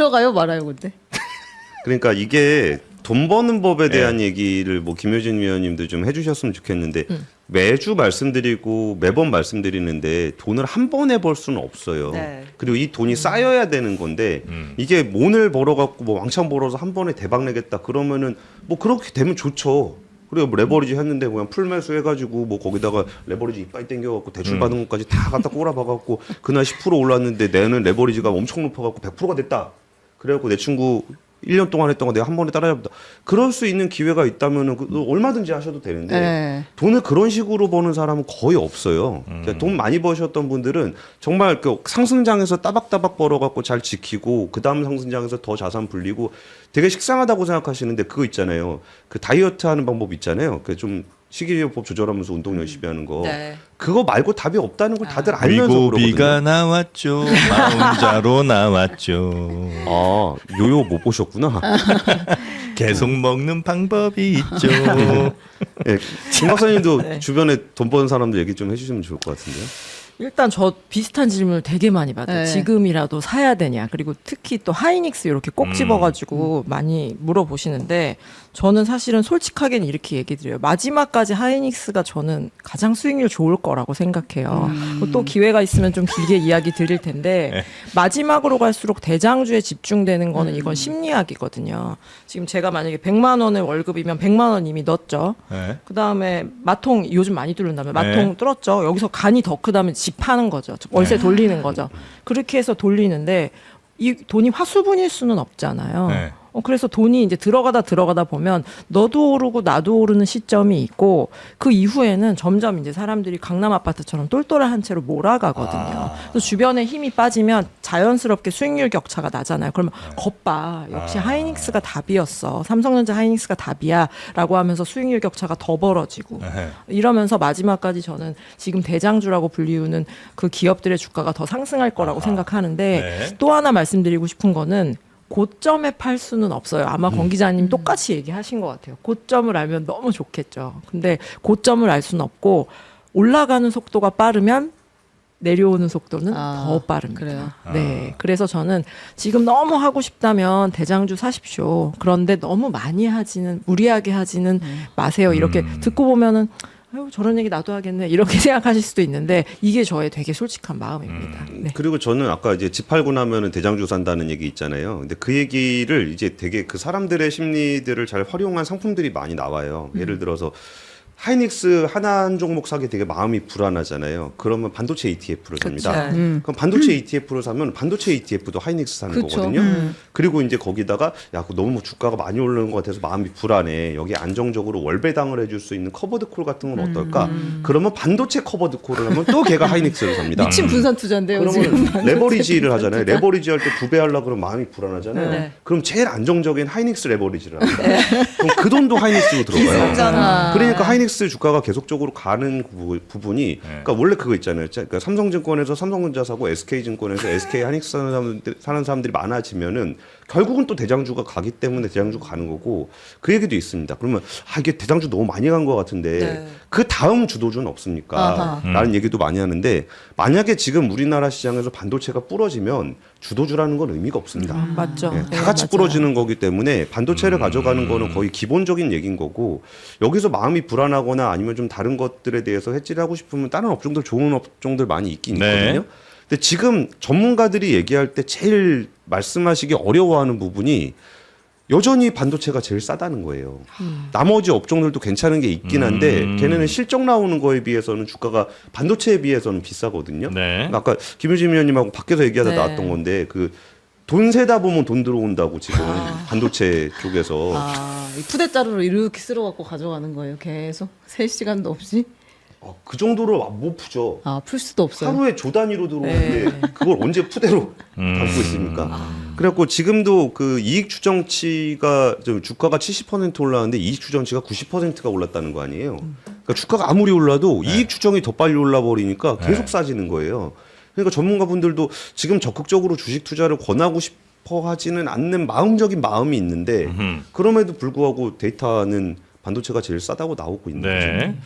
들어가요 말아요 근데? 그러니까 이게 돈 버는 법에 대한 얘기를 뭐 김효진 위원님도 좀 해주셨으면 좋겠는데 매주 말씀드리고 매번 말씀드리는데 돈을 한 번에 벌 수는 없어요. 네. 그리고 이 돈이 쌓여야 되는 건데 이게 오늘 벌어갖고 뭐 왕창 벌어서 한 번에 대박 내겠다 그러면은 뭐 그렇게 되면 좋죠. 그리고 뭐 레버리지 했는데 그냥 풀매수 해가지고 뭐 거기다가 레버리지 이빨 땡겨갖고 대출 받은 것까지 다 갖다 꼬라박아갖고 그날 10% 올랐는데 내는 레버리지가 엄청 높아갖고 100%가 됐다. 그래갖고 내 친구 1년 동안 했던 거 내가 한 번에 따라잡다. 그럴 수 있는 기회가 있다면은 얼마든지 하셔도 되는데 네. 돈을 그런 식으로 버는 사람은 거의 없어요. 그러니까 돈 많이 버셨던 분들은 정말 그 상승장에서 따박따박 벌어갖고 잘 지키고 그 다음 상승장에서 더 자산 불리고 되게 식상하다고 생각하시는데 그거 있잖아요. 그 다이어트 하는 방법 있잖아요. 그 좀 식이요법 조절하면서 운동 열심히 하는 거. 네. 그거 말고 답이 없다는 걸 다들 알면서 그리고 그러거든요. 비가 나왔죠. 마음자로 나왔죠. 아, 요요 못 보셨구나. 계속 먹는 방법이 있죠. 네, 김 박사님도 주변에 돈 버는 사람들 얘기 좀 해주시면 좋을 것 같은데요. 일단 저 비슷한 질문을 되게 많이 받아요. 네. 지금이라도 사야 되냐. 그리고 특히 또 하이닉스 이렇게 꼭 집어가지고 많이 물어보시는데 저는 사실은 솔직하게는 이렇게 얘기 드려요. 마지막까지 하이닉스가 저는 가장 수익률 좋을 거라고 생각해요. 또 기회가 있으면 좀 길게 이야기 드릴 텐데 마지막으로 갈수록 대장주에 집중되는 거는 이건 심리학이거든요. 지금 제가 만약에 100만 원을 월급이면 100만 원 이미 넣었죠. 네. 그다음에 마통 요즘 많이 뚫는다면 마통 네. 뚫었죠. 여기서 간이 더 크다면 집 파는 거죠. 월세 돌리는 거죠. 그렇게 해서 돌리는데 이 돈이 화수분일 수는 없잖아요. 네. 그래서 돈이 이제 들어가다 보면 너도 오르고 나도 오르는 시점이 있고 그 이후에는 점점 이제 사람들이 강남 아파트처럼 똘똘한 채로 몰아가거든요. 그래서 주변에 힘이 빠지면 자연스럽게 수익률 격차가 나잖아요. 그러면 겉봐 역시 하이닉스가 답이었어. 삼성전자 하이닉스가 답이야라고 하면서 수익률 격차가 더 벌어지고 네. 이러면서 마지막까지 저는 지금 대장주라고 불리우는 그 기업들의 주가가 더 상승할 거라고 생각하는데 네. 또 하나 말씀드리고 싶은 거는 고점에 팔 수는 없어요. 아마 권 기자님 똑같이 얘기하신 것 같아요. 고점을 알면 너무 좋겠죠. 근데 고점을 알 수는 없고 올라가는 속도가 빠르면 내려오는 속도는 더 빠릅니다. 그래요? 네. 그래서 저는 지금 너무 하고 싶다면 대장주 사십시오. 그런데 너무 많이 하지는, 무리하게 하지는 마세요. 이렇게 듣고 보면은 아유, 저런 얘기 나도 하겠네. 이렇게 생각하실 수도 있는데 이게 저의 되게 솔직한 마음입니다. 네. 그리고 저는 아까 이제 집 팔고 나면은 대장주 산다는 얘기 있잖아요. 근데 그 얘기를 이제 되게 그 사람들의 심리들을 잘 활용한 상품들이 많이 나와요. 예를 들어서 하이닉스 하나 한 종목 사기 되게 마음이 불안하잖아요. 그러면 반도체 ETF를 삽니다. 그럼 반도체 ETF를 사면 반도체 ETF도 하이닉스 사는 그쵸. 거거든요. 그리고 이제 거기다가 야, 너무 주가가 많이 오르는 것 같아서 마음이 불안해. 여기 안정적으로 월배당을 해줄 수 있는 커버드 콜 같은 건 어떨까? 그러면 반도체 커버드 콜을 하면 또 걔가 하이닉스를 삽니다. 미친 분산 투자인데요 지금. 그러면 레버리지를 하잖아요. 레버리지 할 때 2배 하려고 그러면 마음이 불안하잖아요. 네. 그럼 제일 안정적인 하이닉스 레버리지를 합니다. 그럼 그 돈도 하이닉스로 들어가요. 비싸잖아. 그러니까 하이닉스 주가가 계속적으로 가는 부분이 그러니까 원래 그거 있잖아요. 그러니까 삼성증권에서 삼성전자 사고 SK증권에서 SK 하이닉스 사는 사람들이 많아지면은 결국은 또 대장주가 가기 때문에 대장주가 가는 거고 그 얘기도 있습니다. 그러면 이게 대장주 너무 많이 간 것 같은데 네. 그 다음 주도주는 없습니까? 라는 얘기도 많이 하는데 만약에 지금 우리나라 시장에서 반도체가 부러지면 주도주라는 건 의미가 없습니다. 맞죠. 네, 네, 다 같이 맞아요. 부러지는 거기 때문에 반도체를 가져가는 거는 거의 기본적인 얘기인 거고 여기서 마음이 불안하거나 아니면 좀 다른 것들에 대해서 해지를 하고 싶으면 다른 업종들 좋은 업종들 많이 있긴 네. 있거든요. 근데 지금 전문가들이 얘기할 때 제일 말씀하시기 어려워하는 부분이 여전히 반도체가 제일 싸다는 거예요. 나머지 업종들도 괜찮은 게 있긴 한데 걔네는 실적 나오는 거에 비해서는 주가가 반도체에 비해서는 비싸거든요. 네. 아까 김효진 위원님하고 밖에서 얘기하다 네. 나왔던 건데 그 돈 세다 보면 돈 들어온다고 지금 반도체 쪽에서 이 푸대자루로 이렇게 쓸어갖고 가져가는 거예요. 계속 3시간도 없이. 그 정도로 못 푸죠. 풀 수도 없어요. 하루에 조 단위로 들어오는데 그걸 언제 푸대로 담고 있습니까? 그래갖고 지금도 그 이익 추정치가 좀 주가가 70% 올랐는데 이익 추정치가 90%가 올랐다는 거 아니에요. 그러니까 주가가 아무리 올라도 이익 추정이 더 빨리 올라버리니까 계속 싸지는 거예요. 그러니까 전문가분들도 지금 적극적으로 주식 투자를 권하고 싶어 하지는 않는 마음적인 마음이 있는데 그럼에도 불구하고 데이터는 반도체가 제일 싸다고 나오고 있는 거죠. 네.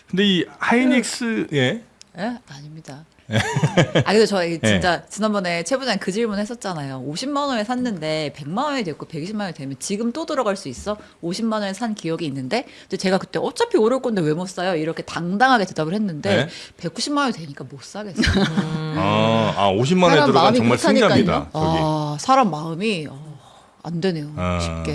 근데 이 하이닉스 예. 예? 아닙니다. 근데 저 진짜 지난번에 최 부장님 그 질문 했었잖아요. 50만 원에 샀는데 100만 원이 됐고 120만 원이 되면 지금 또 들어갈 수 있어? 50만 원에 산 기억이 있는데 근데 제가 그때 어차피 오를 건데 왜 못 사요? 이렇게 당당하게 대답을 했는데 190만 원이 되니까 못 사겠어요. 50만 원에 사람 들어간 마음이 정말 그렇다니까요. 승자입니다. 저기. 사람 마음이 안 되네요. 쉽게.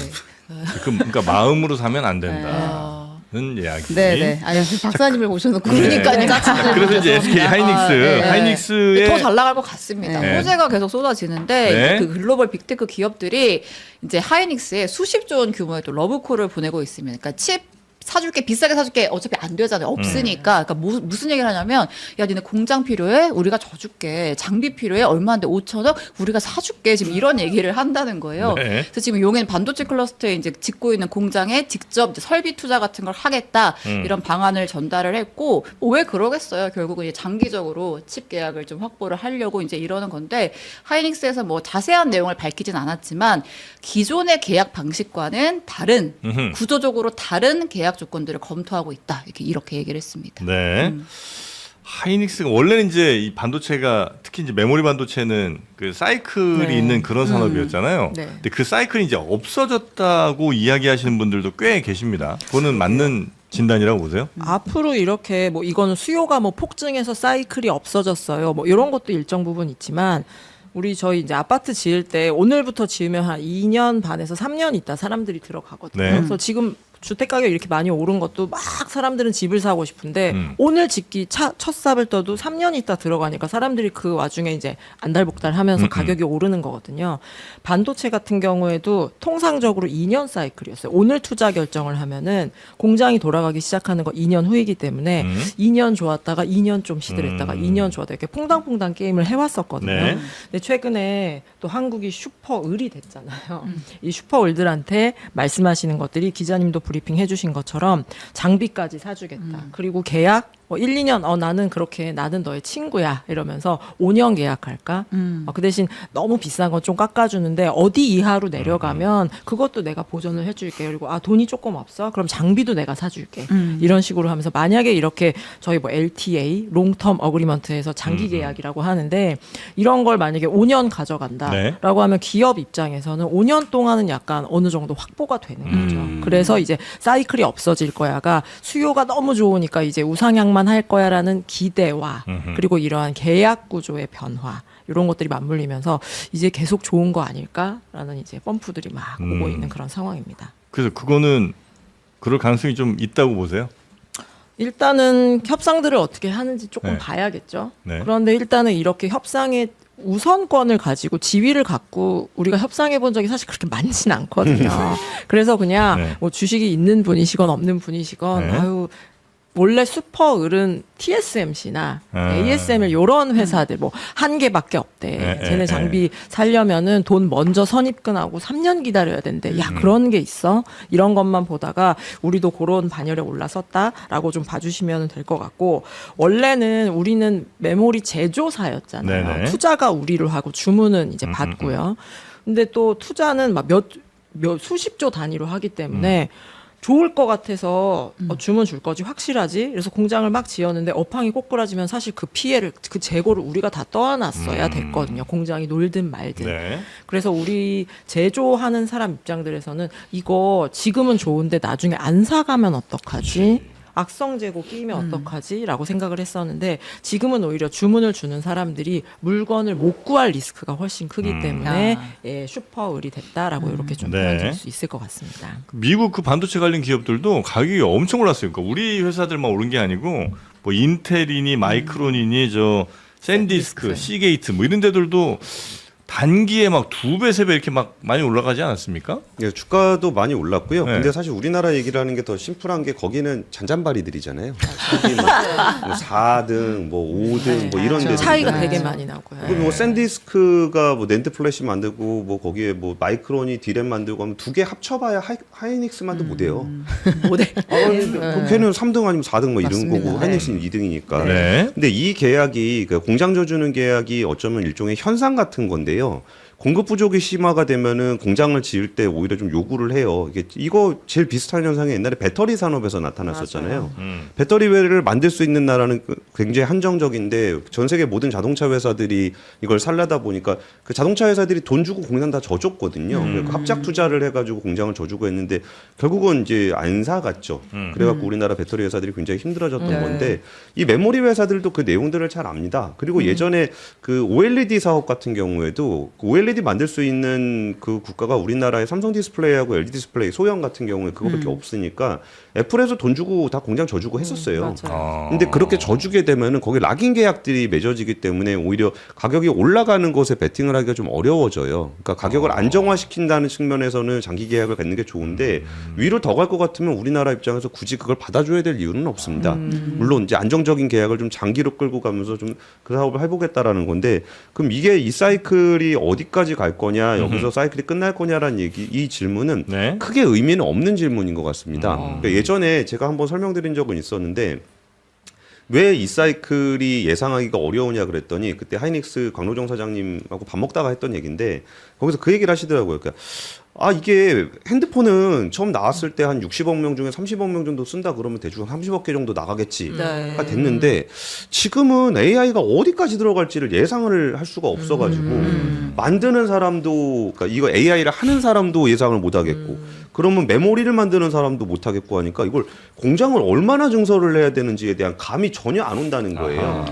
그러니까 마음으로 사면 안 된다는 이야기. 네네. 아니 박사님을 모셔놓고 그러니까요. 자, 그래서 이제 SK 하이닉스, 네. 하이닉스의 더 잘 나갈 것 같습니다. 네. 호재가 계속 쏟아지는데 네. 그 글로벌 빅테크 기업들이 이제 하이닉스에 수십조 원 규모의 또 러브콜을 보내고 있습니다. 그러니까 칩 사줄게 비싸게 사줄게 어차피 안 되잖아요. 없으니까. 그러니까 무슨 얘기를 하냐면 야 니네 공장 필요해? 우리가 져줄게. 장비 필요해? 얼마인데 5천억? 우리가 사줄게. 지금 이런 얘기를 한다는 거예요. 네. 그래서 지금 용인 반도체 클러스터에 이제 짓고 있는 공장에 직접 이제 설비 투자 같은 걸 하겠다 이런 방안을 전달을 했고 왜 그러겠어요. 결국은 이제 장기적으로 칩 계약을 좀 확보를 하려고 이제 이러는 건데 하이닉스에서 뭐 자세한 내용을 밝히진 않았지만 기존의 계약 방식과는 다른 구조적으로 다른 계약 조건들을 검토하고 있다. 이렇게 얘기를 했습니다. 네. 하이닉스가 원래는 이제 이 반도체가 특히 이제 메모리 반도체는 그 사이클이 네. 있는 그런 산업이었잖아요. 네. 근데 그 사이클이 이제 없어졌다고 이야기하시는 분들도 꽤 계십니다. 그거는 맞는 진단이라고 보세요? 앞으로 이렇게 뭐 이거는 수요가 뭐 폭증해서 사이클이 없어졌어요. 뭐 이런 것도 일정 부분 있지만 저희 이제 아파트 지을 때 오늘부터 지으면 한 2년 반에서 3년 있다 사람들이 들어가거든요. 네. 그래서 지금 주택 가격이 이렇게 많이 오른 것도 막 사람들은 집을 사고 싶은데 오늘 짓기 첫 삽을 떠도 3년 있다 들어가니까 사람들이 그 와중에 이제 안달복달하면서 가격이 오르는 거거든요. 반도체 같은 경우에도 통상적으로 2년 사이클이었어요. 오늘 투자 결정을 하면은 공장이 돌아가기 시작하는 거 2년 후이기 때문에 2년 좋았다가 2년 좀 시들했다가 2년 좋았다 이렇게 퐁당퐁당 게임을 해왔었거든요. 네. 근데 최근에 또 한국이 슈퍼을이 됐잖아요. 이 슈퍼을들한테 말씀하시는 것들이 기자님도 브리핑 해주신 것처럼 장비까지 사주겠다. 그리고 계약 1, 2년 나는 너의 친구야 이러면서 5년 계약할까? 그 대신 너무 비싼 건 좀 깎아주는데 어디 이하로 내려가면 그것도 내가 보전을 해줄게. 그리고 돈이 조금 없어? 그럼 장비도 내가 사줄게. 이런 식으로 하면서 만약에 이렇게 저희 뭐 LTA 롱텀 어그리먼트에서 장기 계약이라고 하는데 이런 걸 만약에 5년 가져간다라고 하면 기업 입장에서는 5년 동안은 약간 어느 정도 확보가 되는 거죠. 그래서 이제 사이클이 없어질 거야가 수요가 너무 좋으니까 이제 우상향만 할 거야라는 기대와 그리고 이러한 계약 구조의 변화 이런 것들이 맞물리면서 이제 계속 좋은 거 아닐까라는 이제 펌프들이 막 오고 있는 그런 상황입니다. 그래서 그거는 그럴 가능성이 좀 있다고 보세요? 일단은 협상들을 어떻게 하는지 조금 네. 봐야겠죠. 네. 그런데 일단은 이렇게 협상의 우선권을 가지고 지위를 갖고 우리가 협상해 본 적이 사실 그렇게 많진 않거든요. 그래서 그냥 네. 뭐 주식이 있는 분이시건 없는 분이시건 네. 원래 슈퍼을은 TSMC나 ASML 이런 회사들 뭐 한 개밖에 없대. 쟤네 장비 살려면은 돈 먼저 선입금하고 3년 기다려야 된대. 야 그런 게 있어? 이런 것만 보다가 우리도 그런 반열에 올라섰다라고 좀 봐주시면 될 것 같고 원래는 우리는 메모리 제조사였잖아요. 네네. 투자가 우리로 하고 주문은 이제 받고요. 근데 또 투자는 막 수십조 단위로 하기 때문에 좋을 것 같아서 주문 줄 거지 확실하지. 그래서 공장을 막 지었는데 업황이 꼬꾸라지면 사실 그 피해를 그 재고를 우리가 다 떠안았어야 됐거든요. 공장이 놀든 말든. 네. 그래서 우리 제조하는 사람 입장들에서는 이거 지금은 좋은데 나중에 안 사가면 어떡하지? 악성 재고 끼면 어떡하지? 라고 생각을 했었는데 지금은 오히려 주문을 주는 사람들이 물건을 못 구할 리스크가 훨씬 크기 때문에 슈퍼을이 됐다라고 이렇게 좀 네. 표현될 수 있을 것 같습니다. 미국 그 반도체 관련 기업들도 가격이 엄청 올랐어요. 그러니까 우리 회사들만 오른 게 아니고 뭐 인텔이니 마이크론이니 저 샌디스크, 시게이트 뭐 이런 데들도 단기에 막 2배, 3배 이렇게 막 많이 올라가지 않았습니까? 예, 주가도 많이 올랐고요. 네. 근데 사실 우리나라 얘기를 하는 게 더 심플한 게 거기는 잔잔바리들이잖아요. 거기 뭐 4등, 뭐 5등, 뭐 이런 데들 차이가 되게 많이 나고요. 그리고 뭐 샌디스크가 뭐 낸드 플래시 만들고 뭐 거기에 뭐 마이크론이 디램 만들고 하면 두 개 합쳐봐야 하이닉스만도 못해요. 모델. 걔는 3등 아니면 4등 뭐 이런 맞습니다. 거고 하이닉스는 2등이니까. 네. 근데 이 계약이 그 공장 줘주는 계약이 어쩌면 일종의 현상 같은 건데요. 공급 부족이 심화가 되면은 공장을 지을 때 오히려 좀 요구를 해요. 이거 제일 비슷한 현상이 옛날에 배터리 산업에서 나타났었잖아요. 배터리를 만들 수 있는 나라는 굉장히 한정적인데 전 세계 모든 자동차 회사들이 이걸 살려다 보니까 그 자동차 회사들이 돈 주고 공장 다 져줬거든요. 그래서 합작 투자를 해가지고 공장을 져주고 했는데 결국은 이제 안 사갔죠. 그래갖고 우리나라 배터리 회사들이 굉장히 힘들어졌던 건데 이 메모리 회사들도 그 내용들을 잘 압니다. 그리고 예전에 그 OLED 사업 같은 경우에도 그 OLED 만들 수 있는 그 국가가 우리나라의 삼성 디스플레이하고 LG 디스플레이 소형 같은 경우에 그거밖에 없으니까 애플에서 돈 주고 다 공장 져주고 했었어요. 근데 그렇게 져주게 되면은 거기 락인 계약들이 맺어지기 때문에 오히려 가격이 올라가는 것에 베팅을 하기가 좀 어려워져요. 그러니까 가격을 안정화시킨다는 측면에서는 장기 계약을 갖는 게 좋은데 위로 더 갈 것 같으면 우리나라 입장에서 굳이 그걸 받아줘야 될 이유는 없습니다. 물론 이제 안정적인 계약을 좀 장기로 끌고 가면서 좀 그 사업을 해보겠다라는 건데 그럼 이게 이 사이클이 어디까지 갈 거냐 여기서 사이클이 끝날 거냐라는 얘기 이 질문은 네. 크게 의미는 없는 질문인 것 같습니다. 그러니까 예전에 제가 한번 설명드린 적은 있었는데 왜 이 사이클이 예상하기가 어려우냐 그랬더니 그때 하이닉스 광로정 사장님하고 밥 먹다가 했던 얘기인데 거기서 그 얘기를 하시더라고요. 그러니까 이게 핸드폰은 처음 나왔을 때 한 60억 명 중에 30억 명 정도 쓴다 그러면 대충 30억 개 정도 나가겠지가 됐는데 지금은 AI가 어디까지 들어갈지를 예상을 할 수가 없어가지고 만드는 사람도 그러니까 이거 AI를 하는 사람도 예상을 못 하겠고 그러면 메모리를 만드는 사람도 못 하겠고 하니까 이걸 공장을 얼마나 증설을 해야 되는지에 대한 감이 전혀 안 온다는 거예요.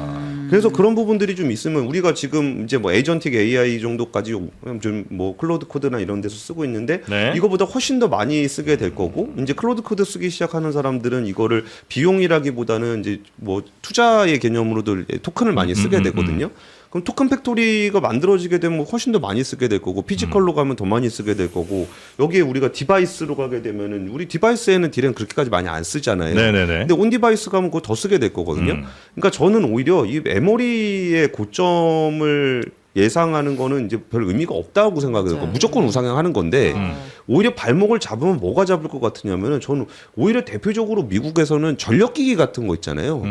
그래서 그런 부분들이 좀 있으면 우리가 지금 이제 뭐 에이전틱 AI 정도까지 좀 뭐 클로드 코드나 이런 데서 쓰고 있는데 네. 이거보다 훨씬 더 많이 쓰게 될 거고 이제 클로드 코드 쓰기 시작하는 사람들은 이거를 비용이라기보다는 이제 뭐 투자의 개념으로도 토큰을 많이 쓰게 되거든요. 그럼 토큰 팩토리가 만들어지게 되면 훨씬 더 많이 쓰게 될 거고 피지컬로 가면 더 많이 쓰게 될 거고 여기에 우리가 디바이스로 가게 되면은 우리 디바이스에는 딜은 그렇게까지 많이 안 쓰잖아요. 네네네. 근데 온 디바이스 가면 그거 더 쓰게 될 거거든요. 그러니까 저는 오히려 이 메모리의 고점을 예상하는 거는 이제 별 의미가 없다고 생각해요. 무조건 우상향하는 건데 오히려 발목을 잡으면 뭐가 잡을 것 같으냐면은 저는 오히려 대표적으로 미국에서는 전력기기 같은 거 있잖아요.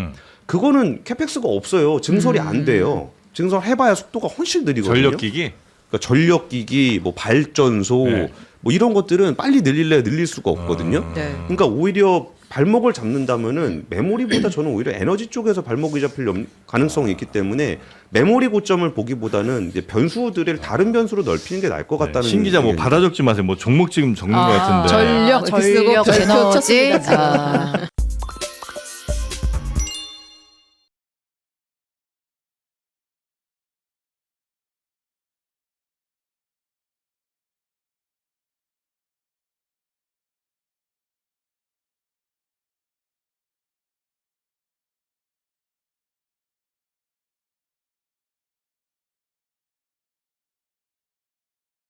그거는 캐펙스가 없어요. 증설이 안 돼요. 증설해봐야 속도가 훨씬 느리거든요. 전력기기? 그러니까 전력기기, 뭐 발전소, 네. 뭐 이런 것들은 빨리 늘릴 수가 없거든요. 그러니까 오히려 발목을 잡는다면은 메모리보다 저는 오히려 에너지 쪽에서 발목이 잡힐 가능성이 있기 때문에 메모리 고점을 보기보다는 이제 변수들을 다른 변수로 넓히는 게 나을 것 같다는. 신 기자 뭐 의견입니다. 받아 적지 마세요. 뭐 종목 지금 적는 것 같은데. 전력, 전력, 별표 에너지. 쳤습니다.